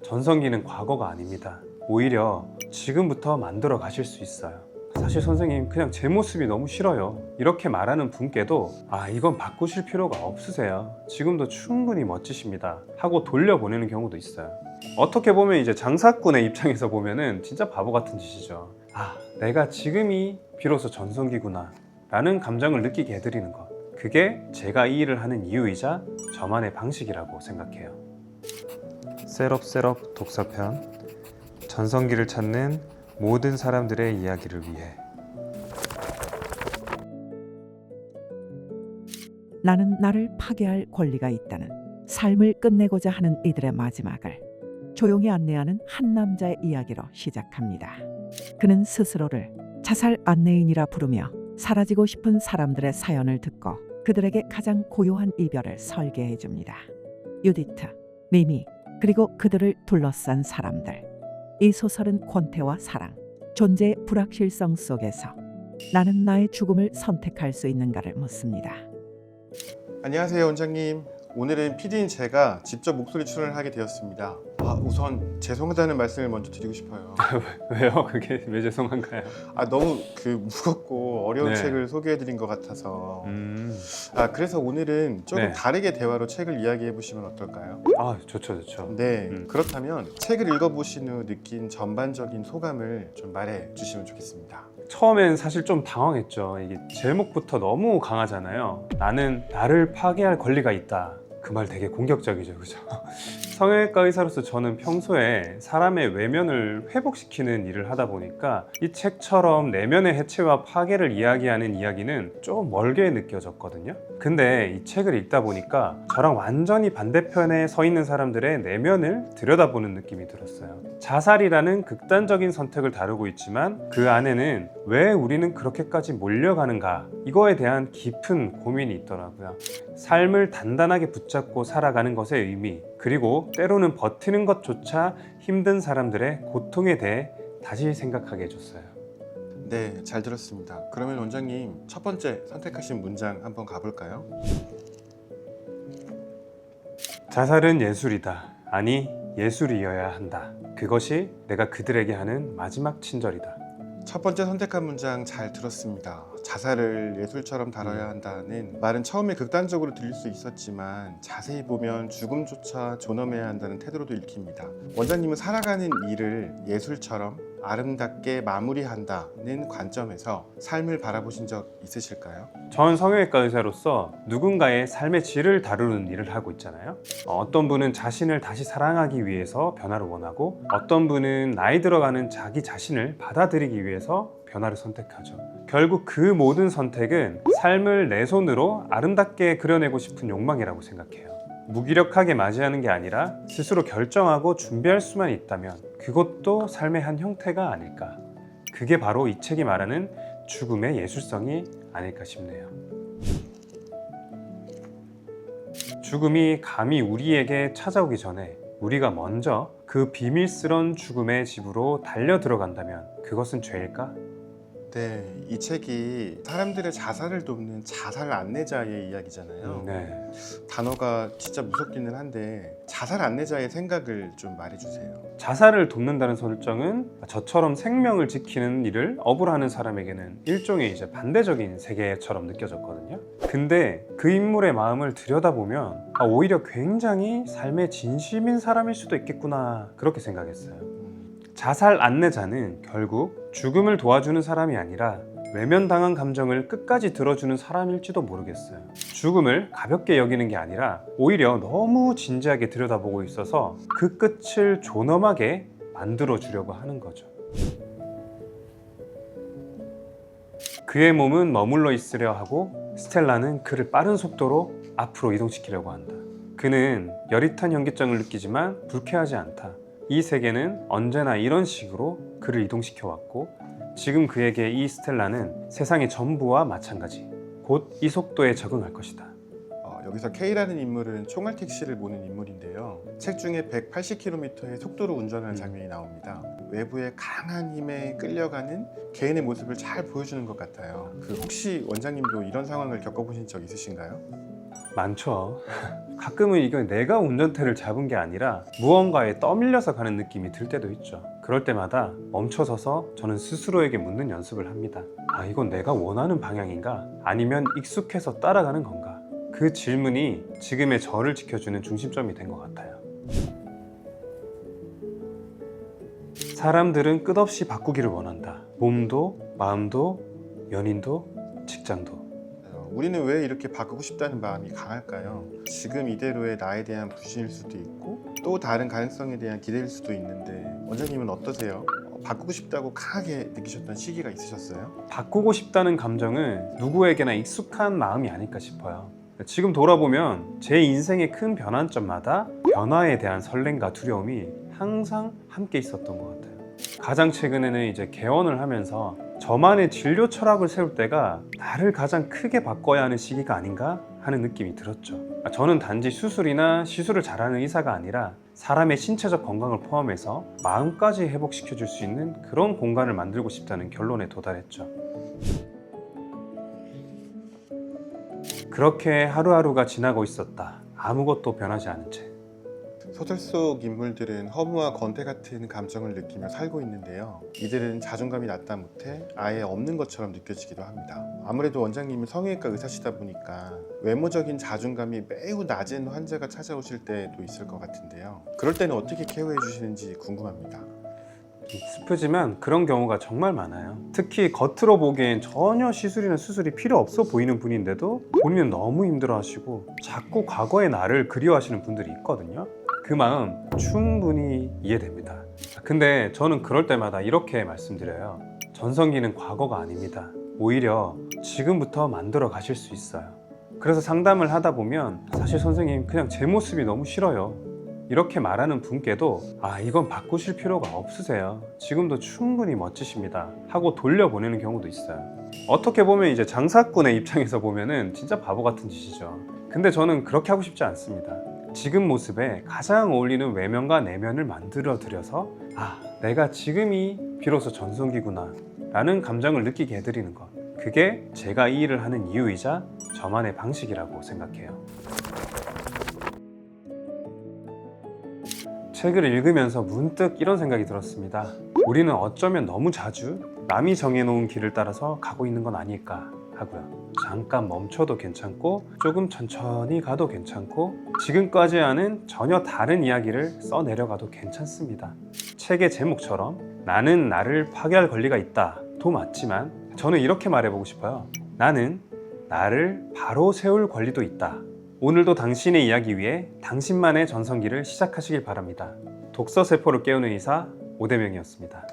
전성기는 과거가 아닙니다. 오히려 지금부터 만들어 가실 수 있어요. 사실 선생님 그냥 제 모습이 너무 싫어요 이렇게 말하는 분께도 이건 바꾸실 필요가 없으세요. 지금도 충분히 멋지십니다 하고 돌려보내는 경우도 있어요. 어떻게 보면 이제 장사꾼의 입장에서 보면은 진짜 바보 같은 짓이죠. 내가 지금이 비로소 전성기구나 라는 감정을 느끼게 해드리는 것, 그게 제가 이 일을 하는 이유이자 저만의 방식이라고 생각해요. 셋업 독서편, 전성기를 찾는 모든 사람들의 이야기를 위해. 나는 나를 파괴할 권리가 있다는, 삶을 끝내고자 하는 이들의 마지막을 조용히 안내하는 한 남자의 이야기로 시작합니다. 그는 스스로를 자살 안내인이라 부르며 사라지고 싶은 사람들의 사연을 듣고 그들에게 가장 고요한 이별을 설계해 줍니다. 유디트, 미미, 그리고 그들을 둘러싼 사람들. 이 소설은 권태와 사랑, 존재의 불확실성 속에서 나는 나의 죽음을 선택할 수 있는가를 묻습니다. 안녕하세요, 원장님. 오늘은 PD인 제가 직접 목소리 출연을 하게 되었습니다. 우선 죄송하다는 말씀을 먼저 드리고 싶어요. 왜요? 그게 왜 죄송한가요? 너무 무겁고 어려운 네. 책을 소개해드린 것 같아서. 그래서 오늘은 조금 네. 다르게 대화로 책을 이야기해 보시면 어떨까요? 좋죠. 네, 그렇다면 책을 읽어보신 후 느낀 전반적인 소감을 좀 말해 주시면 좋겠습니다. 처음엔 사실 좀 당황했죠. 이게 제목부터 너무 강하잖아요. 나는 나를 파괴할 권리가 있다. 그 말 되게 공격적이죠, 그죠? 성형외과 의사로서 저는 평소에 사람의 외면을 회복시키는 일을 하다 보니까 이 책처럼 내면의 해체와 파괴를 이야기하는 이야기는 좀 멀게 느껴졌거든요. 근데 이 책을 읽다 보니까 저랑 완전히 반대편에 서 있는 사람들의 내면을 들여다보는 느낌이 들었어요. 자살이라는 극단적인 선택을 다루고 있지만 그 안에는 왜 우리는 그렇게까지 몰려가는가, 이거에 대한 깊은 고민이 있더라고요. 삶을 단단하게 붙잡고 살아가는 것의 의미, 그리고 때로는 버티는 것조차 힘든 사람들의 고통에 대해 다시 생각하게 해줬어요. 네, 잘 들었습니다. 그러면 원장님, 첫 번째 선택하신 문장 한번 가볼까요? 자살은 예술이다. 아니, 예술이어야 한다. 그것이 내가 그들에게 하는 마지막 친절이다. 첫 번째 선택한 문장 잘 들었습니다. 자살을 예술처럼 다뤄야 한다는 말은 처음에 극단적으로 들릴 수 있었지만 자세히 보면 죽음조차 존엄해야 한다는 태도로도 읽힙니다. 원장님은 살아가는 일을 예술처럼 아름답게 마무리한다는 관점에서 삶을 바라보신 적 있으실까요? 전 성형외과 의사로서 누군가의 삶의 질을 다루는 일을 하고 있잖아요. 어떤 분은 자신을 다시 사랑하기 위해서 변화를 원하고, 어떤 분은 나이 들어가는 자기 자신을 받아들이기 위해서 변화를 선택하죠. 결국 그 모든 선택은 삶을 내 손으로 아름답게 그려내고 싶은 욕망이라고 생각해요. 무기력하게 맞이하는 게 아니라 스스로 결정하고 준비할 수만 있다면 그것도 삶의 한 형태가 아닐까. 그게 바로 이 책이 말하는 죽음의 예술성이 아닐까 싶네요. 죽음이 감히 우리에게 찾아오기 전에 우리가 먼저 그 비밀스런 죽음의 집으로 달려 들어간다면 그것은 죄일까? 네, 이 책이 사람들의 자살을 돕는 자살 안내자의 이야기잖아요. 네. 단어가 진짜 무섭기는 한데 자살 안내자의 생각을 좀 말해주세요. 자살을 돕는다는 설정은 저처럼 생명을 지키는 일을 업으로 하는 사람에게는 일종의 이제 반대적인 세계처럼 느껴졌거든요. 근데 그 인물의 마음을 들여다보면 오히려 굉장히 삶의 진심인 사람일 수도 있겠구나, 그렇게 생각했어요. 자살 안내자는 결국 죽음을 도와주는 사람이 아니라 외면당한 감정을 끝까지 들어주는 사람일지도 모르겠어요. 죽음을 가볍게 여기는 게 아니라 오히려 너무 진지하게 들여다보고 있어서 그 끝을 존엄하게 만들어 주려고 하는 거죠. 그의 몸은 머물러 있으려 하고 스텔라는 그를 빠른 속도로 앞으로 이동시키려고 한다. 그는 여릿한 현기증을 느끼지만 불쾌하지 않다. 이 세계는 언제나 이런 식으로 그를 이동시켜 왔고, 지금 그에게 이 스텔라는 세상의 전부와 마찬가지, 곧 이 속도에 적응할 것이다. 여기서 K라는 인물은 총알 택시를 모는 인물인데요. 책 중에 180km의 속도로 운전하는 장면이 나옵니다. 외부의 강한 힘에 끌려가는 개인의 모습을 잘 보여주는 것 같아요. 혹시 원장님도 이런 상황을 겪어보신 적 있으신가요? 많죠. 가끔은 이건 내가 운전대를 잡은 게 아니라 무언가에 떠밀려서 가는 느낌이 들 때도 있죠. 그럴 때마다 멈춰서서 저는 스스로에게 묻는 연습을 합니다. 아, 이건 내가 원하는 방향인가? 아니면 익숙해서 따라가는 건가? 그 질문이 지금의 저를 지켜주는 중심점이 된 것 같아요. 사람들은 끝없이 바꾸기를 원한다. 몸도, 마음도, 연인도, 직장도. 우리는 왜 이렇게 바꾸고 싶다는 마음이 강할까요? 지금 이대로의 나에 대한 불신일 수도 있고 또 다른 가능성에 대한 기대일 수도 있는데 원장님은 어떠세요? 바꾸고 싶다고 강하게 느끼셨던 시기가 있으셨어요? 바꾸고 싶다는 감정은 누구에게나 익숙한 마음이 아닐까 싶어요. 지금 돌아보면 제 인생의 큰 변환점마다 변화에 대한 설렘과 두려움이 항상 함께 있었던 것 같아요. 가장 최근에는 이제 개원을 하면서 저만의 진료 철학을 세울 때가 나를 가장 크게 바꿔야 하는 시기가 아닌가 하는 느낌이 들었죠. 저는 단지 수술이나 시술을 잘하는 의사가 아니라 사람의 신체적 건강을 포함해서 마음까지 회복시켜 줄 수 있는 그런 공간을 만들고 싶다는 결론에 도달했죠. 그렇게 하루하루가 지나고 있었다. 아무것도 변하지 않은 채. 소설 속 인물들은 허무와 권태 같은 감정을 느끼며 살고 있는데요. 이들은 자존감이 낮다 못해 아예 없는 것처럼 느껴지기도 합니다. 아무래도 원장님은 성형외과 의사시다 보니까 외모적인 자존감이 매우 낮은 환자가 찾아오실 때도 있을 것 같은데요. 그럴 때는 어떻게 케어해 주시는지 궁금합니다. 슬프지만 그런 경우가 정말 많아요. 특히 겉으로 보기엔 전혀 시술이나 수술이 필요 없어 보이는 분인데도 본인은 너무 힘들어하시고 자꾸 과거의 나를 그리워하시는 분들이 있거든요. 그 마음 충분히 이해됩니다. 근데 저는 그럴 때마다 이렇게 말씀드려요. 전성기는 과거가 아닙니다. 오히려 지금부터 만들어 가실 수 있어요. 그래서 상담을 하다 보면 사실 선생님 그냥 제 모습이 너무 싫어요. 이렇게 말하는 분께도 이건 바꾸실 필요가 없으세요. 지금도 충분히 멋지십니다. 하고 돌려보내는 경우도 있어요. 어떻게 보면 이제 장사꾼의 입장에서 보면은 진짜 바보 같은 짓이죠. 근데 저는 그렇게 하고 싶지 않습니다. 지금 모습에 가장 어울리는 외면과 내면을 만들어 드려서 내가 지금이 비로소 전성기구나 라는 감정을 느끼게 해드리는 것, 그게 제가 이 일을 하는 이유이자 저만의 방식이라고 생각해요. 책을 읽으면서 문득 이런 생각이 들었습니다. 우리는 어쩌면 너무 자주 남이 정해놓은 길을 따라서 가고 있는 건 아닐까 하고요. 잠깐 멈춰도 괜찮고 조금 천천히 가도 괜찮고 지금까지 하는 전혀 다른 이야기를 써내려가도 괜찮습니다. 책의 제목처럼 나는 나를 파괴할 권리가 있다도 맞지만 저는 이렇게 말해보고 싶어요. 나는 나를 바로 세울 권리도 있다. 오늘도 당신의 이야기 위해 당신만의 전성기를 시작하시길 바랍니다. 독서세포를 깨우는 의사 오대명이었습니다.